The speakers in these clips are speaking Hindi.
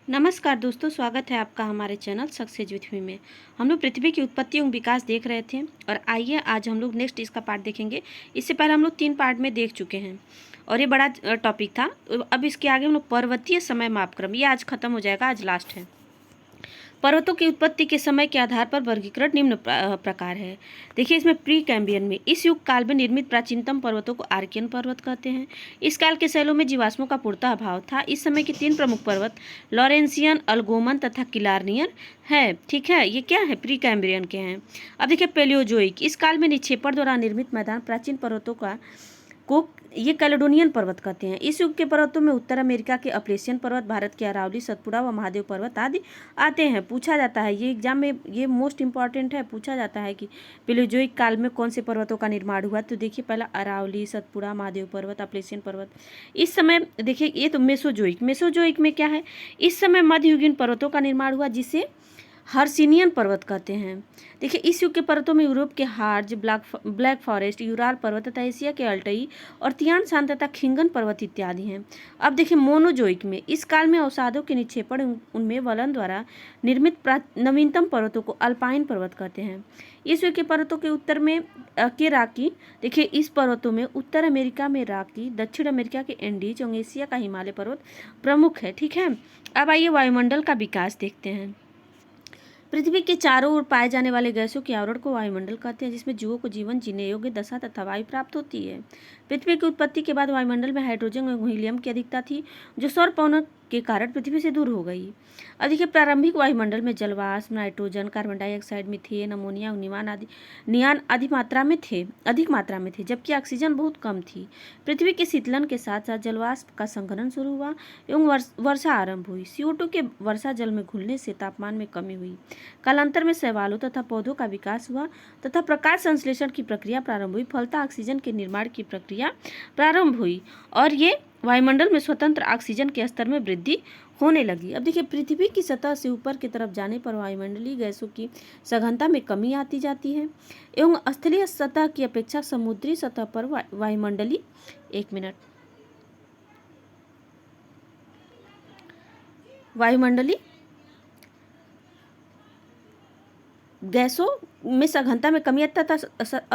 नमस्कार दोस्तों, स्वागत है आपका हमारे चैनल सक्सेस विथ मी में। हम लोग पृथ्वी की उत्पत्ति एवं विकास देख रहे थे और आइए आज हम लोग नेक्स्ट इसका पार्ट देखेंगे। इससे पहले हम लोग 3 पार्ट में देख चुके हैं और ये बड़ा टॉपिक था। अब इसके आगे हम लोग पर्वतीय समय मापक्रम, ये आज खत्म हो जाएगा, आज लास्ट है। पर्वतों की उत्पत्ति के समय के आधार पर वर्गीकरण निम्न प्रकार है। देखिए इसमें प्री कैम्बियन में इस युग काल में निर्मित प्राचीनतम पर्वतों को आर्कियन पर्वत कहते हैं। इस काल के शैलों में जीवाश्मों का पूर्णतः अभाव था। इस समय के 3 प्रमुख पर्वत लॉरेंसियन, अल्गोमन तथा किलार्नियर है। ठीक है, ये क्या है, प्री कैम्ब्रियन के हैं। अब देखिए पेलियोजोइक, इस काल में निक्षेपण द्वारा निर्मित मैदान प्राचीन पर्वतों को ये कैलेडोनियन पर्वत कहते हैं। इस युग के पर्वतों में उत्तर अमेरिका के अपलेशियन पर्वत, भारत के अरावली, सतपुड़ा व महादेव पर्वत आदि आते हैं। पूछा जाता है, ये एग्जाम में ये मोस्ट इंपॉर्टेंट है, पूछा जाता है कि पेलियोजोइक काल में कौन से पर्वतों का निर्माण हुआ। तो देखिए पहला अरावली, सतपुड़ा, महादेव पर्वत, अपलेशियन पर्वत। इस समय देखिए ये तो मेसोजोइक में क्या है, इस समय मध्ययुगीन पर्वतों का निर्माण हुआ जिसे हर्सिनियन पर्वत कहते हैं। देखिए इस युग के पर्वतों में यूरोप के हार्ज, ब्लैक फॉरेस्ट, यूराल पर्वत तथा एशिया के अल्टई और तियान शान तथा खिंगन पर्वत इत्यादि हैं। अब देखिए मोनोजोइक में इस काल में अवसादों के निक्षेपण उनमें वलन द्वारा निर्मित नवीनतम पर्वतों को अल्पाइन पर्वत कहते हैं। इस युग के पर्वतों के उत्तर में के राकी, देखिए इस पर्वतों में उत्तर अमेरिका में राकी, दक्षिण अमेरिका के एंडीज और एशिया का हिमालय पर्वत प्रमुख है। ठीक है, अब आइए वायुमंडल का विकास देखते हैं। पृथ्वी के चारों ओर पाए जाने वाले गैसों के आवरण को वायुमंडल कहते हैं, जिसमें जीवों को जीवन जीने योग्य दशा तथा वायु प्राप्त होती है। पृथ्वी की उत्पत्ति के बाद वायुमंडल में हाइड्रोजन और हीलियम की अधिकता थी, जो सौर पवनों के कारण पृथ्वी से दूर हो गई। अधिक प्रारंभिक वायुमंडल में जलवाष्प, nitrogen, carbon dioxide, methane, ammonia, neon अधिक मात्रा में थे, जबकि ऑक्सीजन बहुत कम थी। पृथ्वी के शीतलन के साथ साथ जलवाष्प का संघनन शुरू हुआ एवं वर्षा आरंभ हुई। CO2 के वर्षा जल में घुलने से तापमान में कमी हुई। कालांतर में शैवालों तथा पौधों का विकास हुआ तथा प्रकाश संश्लेषण की प्रक्रिया प्रारंभ हुई। फलतः ऑक्सीजन के निर्माण की प्रक्रिया प्रारंभ हुई और ये वायुमंडल में स्वतंत्र ऑक्सीजन के स्तर में वृद्धि होने लगी। अब देखिए पृथ्वी की सतह से ऊपर की तरफ जाने पर वायुमंडलीय गैसों की सघनता में कमी आती जाती है एवं स्थलीय सतह की अपेक्षा समुद्री सतह पर वायुमंडलीय गैसों में सघनता में कमी आती तथा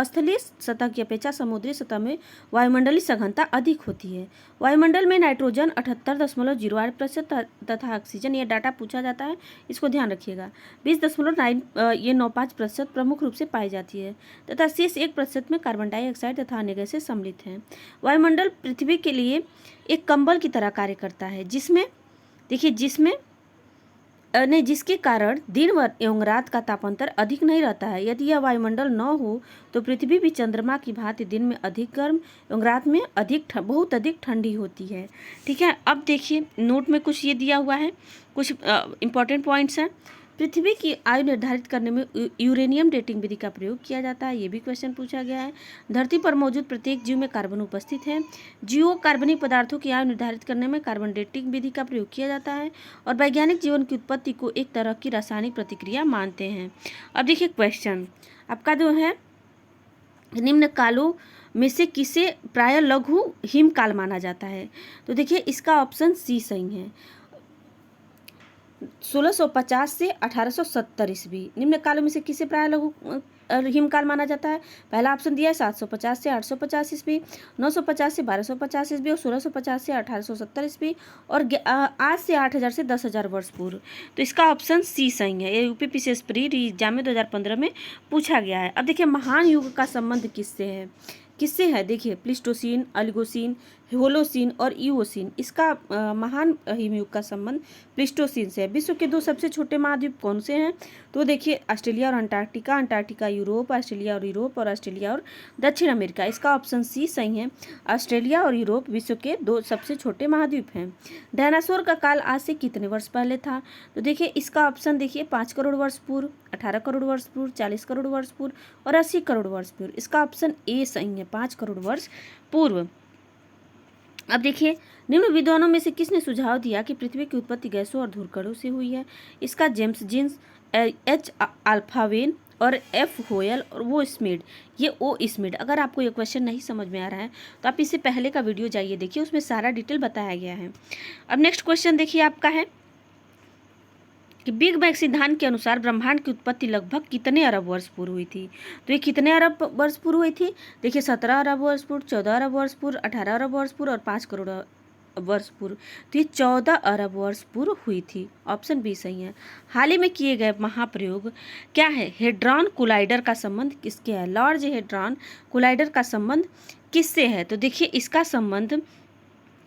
स्थलीय सतह की अपेक्षा समुद्री सतह में वायुमंडलीय सघनता अधिक होती है। वायुमंडल में नाइट्रोजन 78.08% तथा ऑक्सीजन, यह डाटा पूछा जाता है, इसको ध्यान रखिएगा, 20.95% प्रमुख रूप से पाई जाती है तथा शेष 1% में कार्बन डाइऑक्साइड तथा अन्य गैसें सम्मिलित हैं। वायुमंडल पृथ्वी के लिए एक कंबल की तरह कार्य करता है, जिसके कारण दिन एवं रात का तापांतर अधिक नहीं रहता है। यदि यह वायुमंडल न हो तो पृथ्वी भी चंद्रमा की भांति दिन में अधिक गर्म एवं रात में बहुत अधिक ठंडी होती है। ठीक है, अब देखिए नोट में कुछ ये दिया हुआ है, कुछ इंपॉर्टेंट पॉइंट्स हैं। पृथ्वी की आयु निर्धारित करने में यूरेनियम डेटिंग विधि का प्रयोग किया जाता है, ये भी क्वेश्चन पूछा गया है। धरती पर मौजूद प्रत्येक जीव में कार्बन उपस्थित है। जीवो कार्बनिक पदार्थों की आयु निर्धारित करने में कार्बन डेटिंग विधि का प्रयोग किया जाता है और वैज्ञानिक जीवन की उत्पत्ति को एक तरह की रासायनिक प्रतिक्रिया मानते हैं। अब देखिए क्वेश्चन आपका जो है, निम्न कालों में से किसे प्राय लघु हिमकाल माना जाता है। तो देखिए इसका ऑप्शन सी सही है, 1650 से 1870 ईस्वी। निम्न कालों में से किसे प्राय लघु हिमकाल माना जाता है। पहला ऑप्शन दिया है 750 से 850 ईस्वी, 950 से 1250 ईस्वी और 1650 से 1870 ईस्वी और आज से 8000 से 10,000 वर्ष पूर्व। तो इसका ऑप्शन सी सही है। ये UPPCS प्री एग्जाम में 2015 में पूछा गया है। अब देखिए महान युग का संबंध किससे है। देखिए प्लिस्टोसीन, ओलिगोसीन, होलोसीन और इओसीन, इसका महान हिमयुग का संबंध प्लिस्टोसीन से है। विश्व के 2 सबसे छोटे महाद्वीप कौन से हैं। तो देखिए ऑस्ट्रेलिया और अंटार्कटिका, अंटार्कटिका यूरोप, ऑस्ट्रेलिया और यूरोप और ऑस्ट्रेलिया और दक्षिण अमेरिका। इसका ऑप्शन सी सही है, ऑस्ट्रेलिया और यूरोप विश्व के 2 सबसे छोटे महाद्वीप हैं। डायनासोर का काल आज से कितने वर्ष पहले था। तो देखिए इसका ऑप्शन देखिए 5 करोड़ वर्ष पूर्व, 18 करोड़ वर्ष पूर्व, 40 करोड़ वर्ष पूर्व और 80 करोड़ वर्ष पूर्व। इसका ऑप्शन ए सही है, 5 करोड़ वर्ष पूर्व। अब देखिए निम्न विद्वानों में से किसने सुझाव दिया कि पृथ्वी की उत्पत्ति गैसों और धूलकणों से हुई है। इसका जेम्स जीन्स, H अल्फावेन और F होयल और वो स्मिड, ये ओ स्मिड। अगर आपको ये क्वेश्चन नहीं समझ में आ रहा है तो आप इससे पहले का वीडियो जाइए देखिए, उसमें सारा डिटेल बताया गया है। अब नेक्स्ट क्वेश्चन देखिए आपका है, कि बिग बैंग सिद्धांत के अनुसार ब्रह्मांड की उत्पत्ति लगभग कितने अरब वर्ष पूर्व हुई थी। तो ये कितने अरब वर्ष पूर्व हुई थी? देखिए 17 अरब वर्ष पूर्व, 14 अरब वर्ष पूर्व, 18 अरब वर्ष पूर्व और 5 करोड़ वर्ष पूर्व। तो ये 14 अरब वर्ष पूर्व हुई थी। ऑप्शन बी सही है। हाल ही में किए गए महाप्रयोग क्या है? हेड्रॉन कोलाइडर का संबंध किसके है? लार्ज हेड्रॉन कोलाइडर का संबंध किससे है? तो देखिए इसका संबंध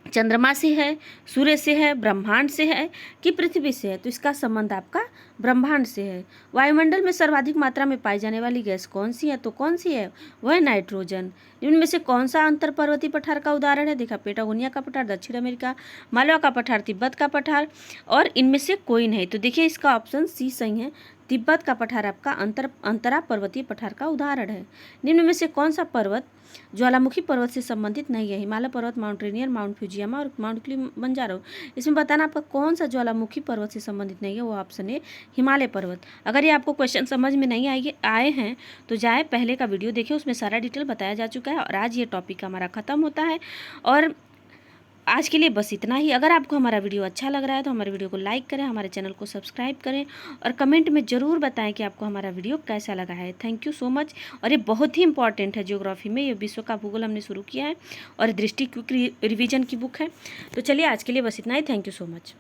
चंद्रमा से है, सूर्य से है, ब्रह्मांड से है कि पृथ्वी से है? तो इसका संबंध आपका ब्रह्मांड से है। वायुमंडल में सर्वाधिक मात्रा में पाई जाने वाली गैस कौन सी है? तो कौन सी है? वह नाइट्रोजन। इनमें से कौन सा अंतर पर्वतीय पठार का उदाहरण है? देखा, पेटागोनिया का पठार दक्षिण अमेरिका, मालवा का पठार तिब्बत का पठार, और इनमें से कोई नहीं। तो देखिए इसका ऑप्शन सी सही है। तिब्बत का पठार आपका अंतरा पर्वतीय पठार का उदाहरण है। निम्न में से कौन सा पर्वत ज्वालामुखी पर्वत से संबंधित नहीं है? हिमालय पर्वत, माउंट रेनियर, माउंट फ्यूजियामा और माउंट किलिमंजारो। इसमें बताना आपका कौन सा ज्वालामुखी पर्वत से संबंधित नहीं है? वो ऑप्शन है हिमालय पर्वत। अगर ये आपको क्वेश्चन समझ में नहीं आए हैं तो जाए पहले का वीडियो देखें, उसमें सारा डिटेल बताया जा चुका है। और आज ये टॉपिक हमारा ख़त्म होता है। और आज के लिए बस इतना ही। अगर आपको हमारा वीडियो अच्छा लग रहा है तो हमारे वीडियो को लाइक करें, हमारे चैनल को सब्सक्राइब करें और कमेंट में ज़रूर बताएं कि आपको हमारा वीडियो कैसा लगा है। Thank you so much. और ये बहुत ही इंपॉर्टेंट है ज्योग्राफी में। ये विश्व का भूगोल हमने शुरू किया है और दृष्टि क्विक रिवीजन की बुक है। तो चलिए आज के लिए बस इतना ही। Thank you so much.